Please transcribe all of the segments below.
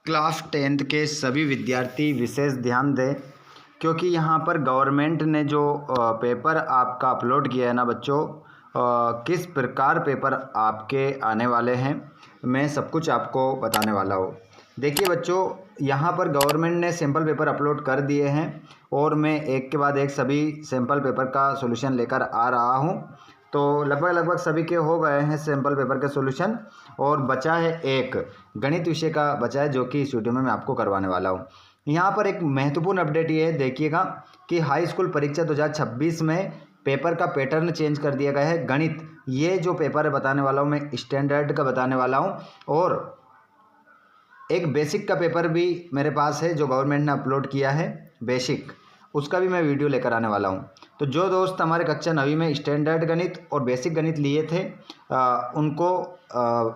Class 10th के सभी विद्यार्थी विशेष ध्यान दें, क्योंकि यहाँ पर गवर्नमेंट ने जो पेपर आपका अपलोड किया है ना बच्चों, किस प्रकार पेपर आपके आने वाले हैं मैं सब कुछ आपको बताने वाला हूँ। देखिए बच्चों, यहाँ पर गवर्नमेंट ने सैम्पल पेपर अपलोड कर दिए हैं और मैं एक के बाद एक सभी सैम्पल पेपर का सॉल्यूशन लेकर आ रहा हूँ। तो लगभग सभी के हो गए हैं सैम्पल पेपर के सॉल्यूशन और बचा है एक गणित विषय का बचा है, जो कि इस वीडियो में मैं आपको करवाने वाला हूँ। यहाँ पर एक महत्वपूर्ण अपडेट ये देखिएगा कि हाई स्कूल परीक्षा 2026 में पेपर का पैटर्न चेंज कर दिया गया है। गणित ये जो पेपर है बताने वाला हूँ मैं, स्टैंडर्ड का बताने वाला हूँ, और एक बेसिक का पेपर भी मेरे पास है जो गवर्नमेंट ने अपलोड किया है बेसिक, उसका भी मैं वीडियो लेकर आने वाला हूँ। तो जो दोस्त हमारे कक्षा 9वीं में स्टैंडर्ड गणित और बेसिक गणित लिए थे उनको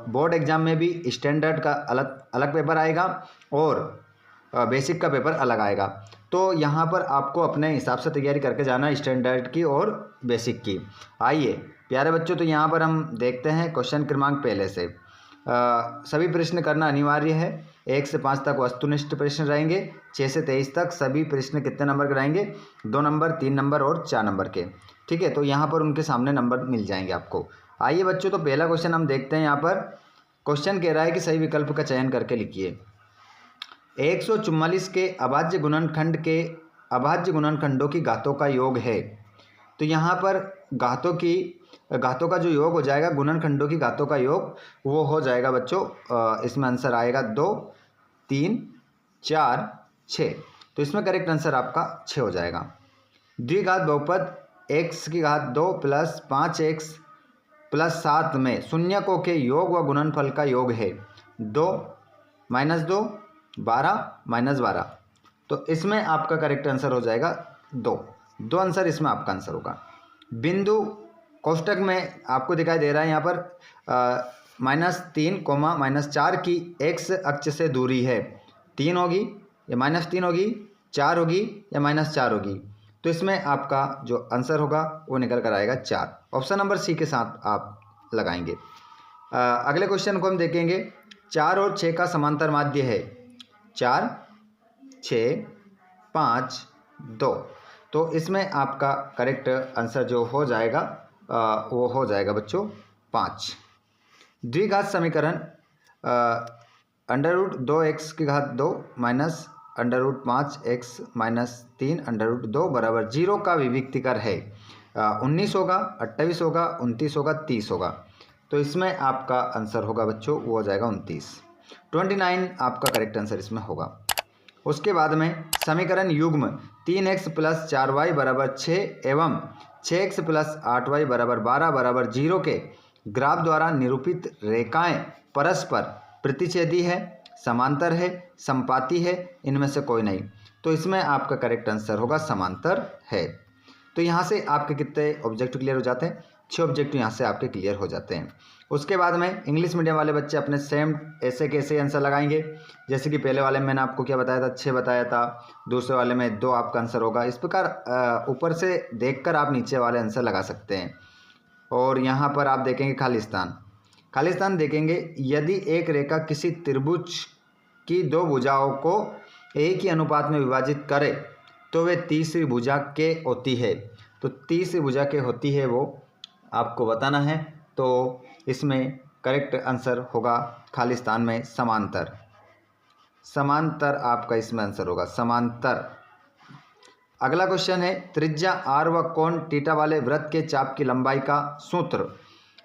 बोर्ड एग्ज़ाम में भी स्टैंडर्ड का अलग पेपर आएगा और बेसिक का पेपर अलग आएगा। तो यहाँ पर आपको अपने हिसाब से तैयारी करके जाना स्टैंडर्ड की और बेसिक की। आइए प्यारे बच्चों, तो यहाँ पर हम देखते हैं क्वेश्चन क्रमांक पहले से। सभी प्रश्न करना अनिवार्य है। 1 से 5 तक वस्तुनिष्ठ प्रश्न रहेंगे, 6 से 23 तक सभी प्रश्न कितने नंबर के रहेंगे, 2 नंबर, 3 नंबर और 4 नंबर के। ठीक है, तो यहाँ पर उनके सामने नंबर मिल जाएंगे आपको। आइए बच्चों, तो पहला क्वेश्चन हम देखते हैं। यहाँ पर क्वेश्चन कह रहा है कि सही विकल्प का चयन करके लिखिए। 144 के अभाज्य गुणनखंडों की घातों का योग है। तो यहाँ पर घातों का जो योग हो जाएगा, गुणनखंडों की घातों का योग, वो हो जाएगा बच्चों, इसमें आंसर आएगा 2, 3, 4, 6। तो इसमें करेक्ट आंसर आपका 6 हो जाएगा। द्विघात बहुपद x की घात 2 प्लस 5x प्लस 7 में शून्यकों के योग व गुणनफल का योग है 2 - 2 12 - 12। तो इसमें आपका करेक्ट आंसर हो जाएगा 2 आंसर इसमें आपका आंसर होगा। बिंदु कोष्टक में आपको दिखाई दे रहा है यहाँ पर -3, -4 की x अक्ष से दूरी है। 3 होगी या -3 होगी, 4 होगी या -4 होगी। तो इसमें आपका जो आंसर होगा वो निकल कर आएगा 4। ऑप्शन नंबर सी के साथ आप लगाएंगे। अगले क्वेश्चन को हम देखेंगे। 4 और 6 का समांतर माध्य है 4, 6, 5, 2। तो इसमें आपका करेक्ट आंसर जो हो जाएगा वो हो जाएगा बच्चों 5। द्विघात समीकरण √2x की घात 2 माइनस √5x - 3 √2 बराबर 0 का विविक्तिकर है 19 होगा, 28 होगा, 29 होगा, 30 होगा। तो इसमें आपका आंसर होगा बच्चों वो हो जाएगा 29। 29 आपका करेक्ट आंसर इसमें होगा। उसके बाद में समीकरण युग्म 3x + 4y = 6 एवं 6x + 8y = 12 बराबर 0 के ग्राफ द्वारा निरूपित रेखाएं परस्पर प्रतिच्छेदी है, समांतर है, समपाती है, इनमें से कोई नहीं। तो इसमें आपका करेक्ट आंसर होगा समांतर है। तो यहाँ से आपके कितने ऑब्जेक्टिव क्लियर हो जाते हैं? 6 ऑब्जेक्टिव यहाँ से आपके क्लियर हो जाते हैं। उसके बाद में इंग्लिश मीडियम वाले बच्चे अपने सेम ऐसे कैसे आंसर लगाएंगे, जैसे कि पहले वाले में मैंने आपको क्या बताया था, 6 बताया था, दूसरे वाले में 2 आपका आंसर होगा। इस प्रकार ऊपर से देखकर आप नीचे वाले आंसर लगा सकते हैं। और यहाँ पर आप देखेंगे खालिस्तान देखेंगे, यदि एक रेखा किसी त्रिभुज की 2 भुजाओं को एक ही अनुपात में विभाजित करे तो वे तीसरी भुजा के होती है। तो तीसरी भुजा के होती है वो आपको बताना है। तो इसमें करेक्ट आंसर होगा खालिस्तान में समांतर आपका इसमें आंसर होगा समांतर। अगला क्वेश्चन है त्रिज्या r व कोण थीटा वाले वृत्त के चाप की लंबाई का सूत्र।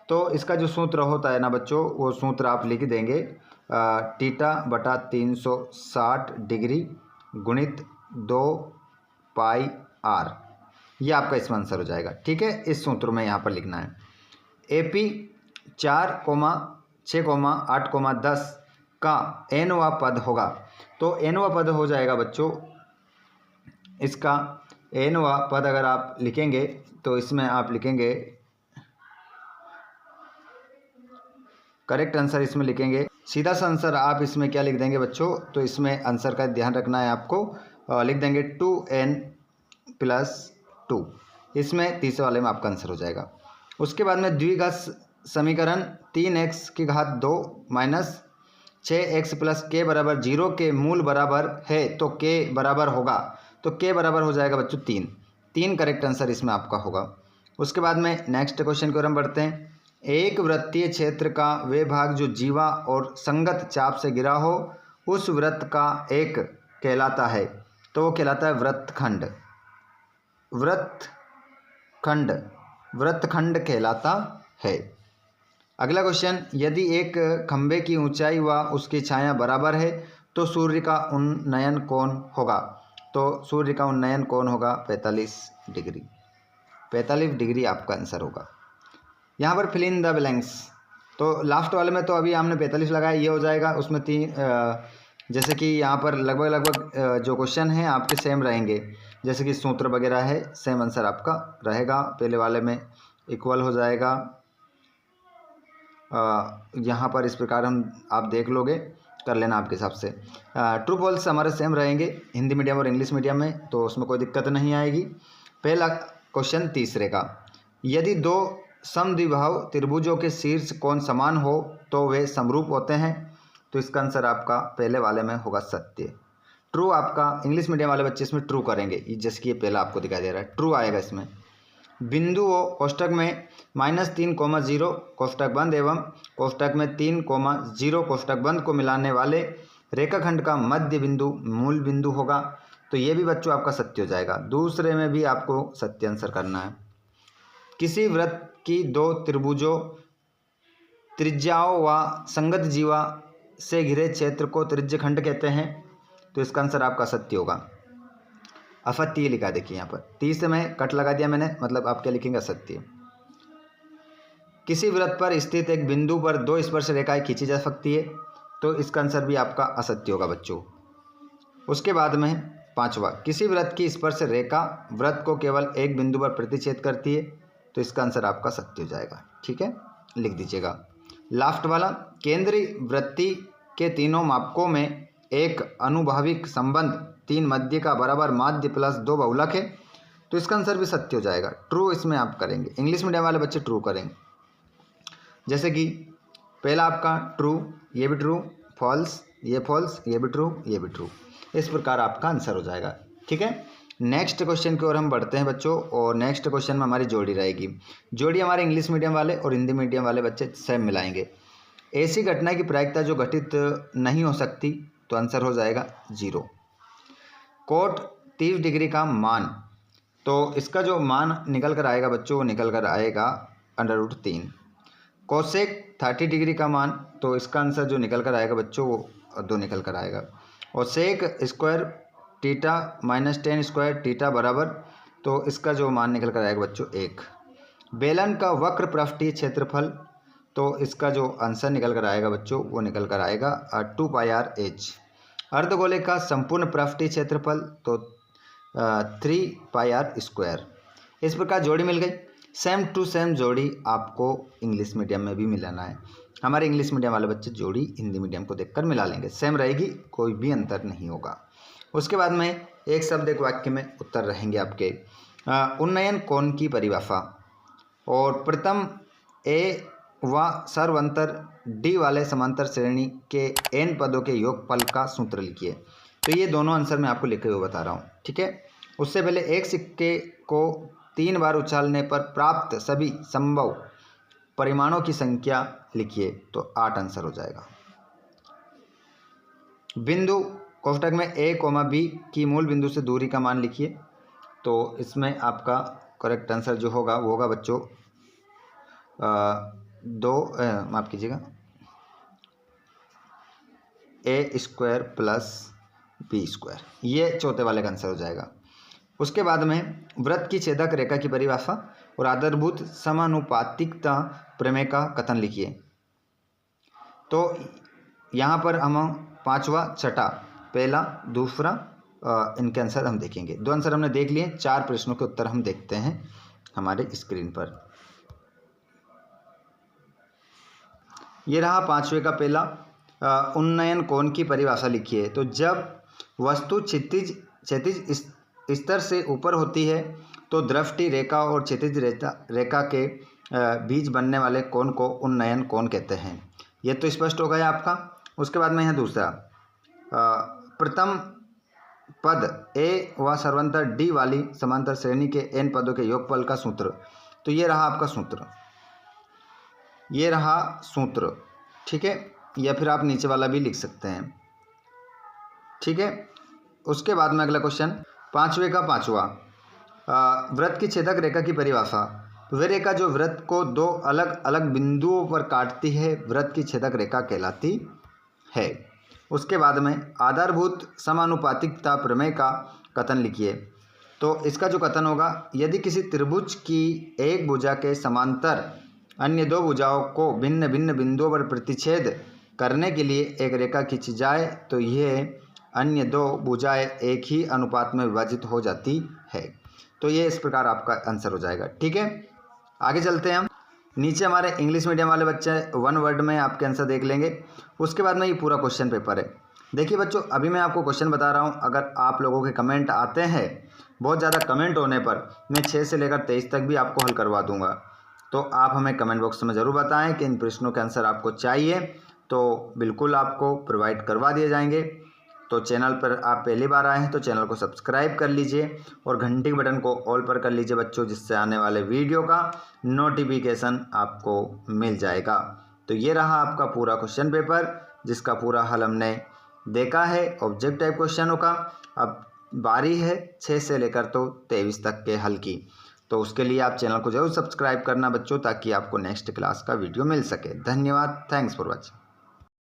तो इसका जो सूत्र होता है ना बच्चों, वो सूत्र आप लिख देंगे θ/360 डिग्री गुणित 2πr। ये आपका इसमें आंसर हो जाएगा। ठीक है, इस सूत्र में यहाँ पर लिखना है। AP 4, 6, 8, 10 का nवां पद होगा। तो nवां पद हो जाएगा बच्चों, इसका nवां पद अगर आप लिखेंगे तो इसमें आप लिखेंगे करेक्ट आंसर, इसमें लिखेंगे सीधा सा आंसर आप इसमें क्या लिख देंगे बच्चों, तो इसमें आंसर का ध्यान रखना है आपको। लिख देंगे 2n + 2। इसमें तीसरे वाले में आपका आंसर हो जाएगा। उसके बाद में द्विघात समीकरण 3x की घात 2 माइनस 6x प्लस के बराबर 0 के मूल बराबर है तो के बराबर होगा, तो के बराबर हो जाएगा बच्चों 3 करेक्ट आंसर इसमें आपका होगा। उसके बाद में नेक्स्ट क्वेश्चन की ओर हम बढ़ते हैं। एक वृत्तीय क्षेत्र का वे भाग जो जीवा और संगत चाप से घिरा हो उस वृत्त का एक कहलाता है, तो वो कहलाता है वृत्तखंड। वृत्तखंड कहलाता है। अगला क्वेश्चन, यदि एक खंभे की ऊंचाई व उसकी छाया बराबर है तो सूर्य का उन्नयन कोण होगा, तो सूर्य का उन्नयन कोण होगा 45 डिग्री। 45 डिग्री आपका आंसर होगा। यहाँ पर फिल इन द ब्लैंक्स, तो लास्ट वाले में तो अभी हमने 45 लगाया, ये हो जाएगा। उसमें 3 जैसे कि यहाँ पर लगभग जो क्वेश्चन हैं आपके सेम रहेंगे, जैसे कि सूत्र वगैरह है, सेम आंसर आपका रहेगा। पहले वाले में इक्वल हो जाएगा। यहाँ पर इस प्रकार आप देख लोगे, कर लेना आपके हिसाब से। ट्रू फॉल्स हमारे सेम रहेंगे हिंदी मीडियम और इंग्लिश मीडियम में, तो उसमें कोई दिक्कत नहीं आएगी। पहला क्वेश्चन तीसरे का, यदि 2 समद्विबाहु त्रिभुजों के शीर्ष कोण समान हो तो वे समरूप होते हैं, तो इसका आंसर आपका पहले वाले में होगा सत्य। ट्रू आपका इंग्लिश मीडियम वाले बच्चे इसमें ट्रू करेंगे, जैसे कि ये पहला आपको दिखाई दे रहा है, ट्रू आएगा इसमें। बिंदु ओ कोष्टक में -3,0 कोष्टक बंद एवं कोष्टक में 3,0 कोष्टक बंद को मिलाने वाले रेखाखंड का मध्य बिंदु मूल बिंदु होगा, तो ये भी बच्चों आपका सत्य हो जाएगा। दूसरे में भी आपको सत्य आंसर करना है। किसी वृत्त की 2 त्रिभुजों त्रिज्याओं व संगत जीवा से घिरे क्षेत्र को त्रिज्यखंड कहते हैं, तो इसका आंसर आपका सत्य होगा। असत्य लिखा देखिए यहाँ पर, 30 में कट लगा दिया मैंने, मतलब आप क्या लिखेंगे असत्य। किसी वृत्त पर स्थित एक बिंदु पर 2 स्पर्श रेखाएं खींची जा सकती है, तो इसका आंसर भी आपका असत्य होगा बच्चों। उसके बाद में 5वां, किसी वृत्त की स्पर्श रेखा वृत्त को केवल एक बिंदु पर प्रतिच्छेद करती है, तो इसका आंसर आपका सत्य हो जाएगा। ठीक है, लिख दीजिएगा। लास्ट वाला, केंद्रीय वृत्ति के तीनों मापकों में एक अनुभाविक संबंध 3 मध्य का बराबर माध्य प्लस 2 बहुलक है, तो इसका आंसर भी सत्य हो जाएगा। ट्रू इसमें आप करेंगे, इंग्लिश मीडियम वाले बच्चे ट्रू करेंगे। जैसे कि पहला आपका ट्रू, ये भी ट्रू, फॉल्स, ये फॉल्स, ये भी ट्रू, ये भी ट्रू, इस प्रकार आपका आंसर हो जाएगा। ठीक है, नेक्स्ट क्वेश्चन की ओर हम बढ़ते हैं बच्चों, और नेक्स्ट क्वेश्चन में हमारी जोड़ी रहेगी। जोड़ी हमारे इंग्लिश मीडियम वाले और हिंदी मीडियम वाले बच्चे सेम मिलाएंगे। ऐसी घटना की प्रायिकता जो घटित नहीं हो सकती, तो आंसर हो जाएगा 0। कोट 30 डिग्री का मान, तो इसका जो मान निकल कर आएगा बच्चों, वो निकल कर आएगा √3। कोसेक 30 डिग्री का मान, तो इसका आंसर जो निकल कर आएगा बच्चों, वो 2 निकल कर आएगा। और sec square theta -10 square theta बराबर, तो इसका जो मान निकल कर आएगा बच्चों 1। बेलन का वक्र पृष्ठीय क्षेत्रफल, तो इसका जो आंसर निकल कर आएगा बच्चों, वो निकल कर आएगा 2πr/h। अर्धगोले का संपूर्ण पृष्ठीय क्षेत्रफल, तो 3πr²। इस प्रकार जोड़ी मिल गई। सेम टू सेम जोड़ी आपको इंग्लिश मीडियम में भी मिलाना है। हमारे इंग्लिश मीडियम वाले बच्चे जोड़ी हिंदी मीडियम को देखकर मिला लेंगे, सेम रहेगी, कोई भी अंतर नहीं होगा। उसके बाद में एक शब्द एक वाक्य में उत्तर रहेंगे आपके। उन्नयन कोण की परिभाषा, और प्रथम ए व सर्वांतर डी वाले समांतर श्रेणी के n पदों के योगफल का सूत्र लिखिए। तो ये दोनों आंसर मैं आपको लिखे हुए बता रहा हूँ। ठीक है, उससे पहले एक सिक्के को 3 बार उछालने पर प्राप्त सभी संभव परिमाणों की संख्या लिखिए, तो 8 आंसर हो जाएगा। बिंदु कोष्ठक में a, b की मूल बिंदु से दूरी का मान लिखिए, तो इसमें आपका करेक्ट आंसर जो होगा वो होगा बच्चों 2 माफ़ कीजिएगा a² + b², ये चौथे वाले का आंसर हो जाएगा। उसके बाद में वृत्त की छेदक रेखा की परिभाषा और आधारभूत समानुपातिकता प्रमेय का कथन लिखिए। तो यहाँ पर हम 5वां 6ठा, पहला दूसरा इनके आंसर हम देखेंगे। 2 आंसर हमने देख लिए, 4 प्रश्नों के उत्तर हम देखते हैं हमारे स्क्रीन पर। ये रहा 5वें का पहला, उन्नयन कोण की परिभाषा लिखिए। तो जब वस्तु क्षैतिज स्तर से ऊपर होती है तो दृष्टि रेखा और क्षैतिज रेखा के बीच बनने वाले कोण को उन्नयन कोण कहते हैं। ये तो स्पष्ट हो गया आपका। उसके बाद में यहाँ दूसरा प्रथम पद ए व सर्वांतर डी वाली समांतर श्रेणी के n पदों के योगफल का सूत्र। तो ये रहा आपका सूत्र, ये रहा सूत्र, ठीक है, या फिर आप नीचे वाला भी लिख सकते हैं, ठीक है। उसके बाद में अगला क्वेश्चन 5वें का 5वां, वृत्त की छेदक रेखा की परिभाषा। वह रेखा जो वृत्त को दो अलग अलग बिंदुओं पर काटती है वृत्त की छेदक रेखा कहलाती है। उसके बाद में आधारभूत समानुपातिकता प्रमेय का कथन लिखिए। तो इसका जो कथन होगा, यदि किसी त्रिभुज की एक भुजा के समांतर अन्य दो भुजाओं को भिन्न भिन्न बिंदुओं पर प्रतिच्छेद करने के लिए एक रेखा खींची जाए तो यह अन्य दो भुजाएं एक ही अनुपात में विभाजित हो जाती है। तो ये इस प्रकार आपका आंसर हो जाएगा, ठीक है। आगे चलते हैं हम। नीचे हमारे इंग्लिश मीडियम वाले बच्चे 1 वर्ड में आपके आंसर देख लेंगे। उसके बाद में ये पूरा क्वेश्चन पेपर है। देखिए बच्चों, अभी मैं आपको क्वेश्चन बता रहा हूँ, अगर आप लोगों के कमेंट आते हैं, बहुत ज़्यादा कमेंट होने पर मैं 6 से लेकर 23 तक भी आपको हल करवा दूँगा। तो आप हमें कमेंट बॉक्स में ज़रूर बताएं कि इन प्रश्नों के आंसर आपको चाहिए, तो बिल्कुल आपको प्रोवाइड करवा दिए जाएंगे। तो चैनल पर आप पहली बार आए हैं तो चैनल को सब्सक्राइब कर लीजिए और घंटी के बटन को ऑल पर कर लीजिए बच्चों, जिससे आने वाले वीडियो का नोटिफिकेशन आपको मिल जाएगा। तो ये रहा आपका पूरा क्वेश्चन पेपर, जिसका पूरा हल हमने देखा है ऑब्जेक्ट टाइप क्वेश्चनों का। अब बारी है 6 से लेकर तो 23 तक के हल की। तो उसके लिए आप चैनल को जरूर सब्सक्राइब करना बच्चों, ताकि आपको नेक्स्ट क्लास का वीडियो मिल सके। धन्यवाद, थैंक्स फॉर वॉचिंग।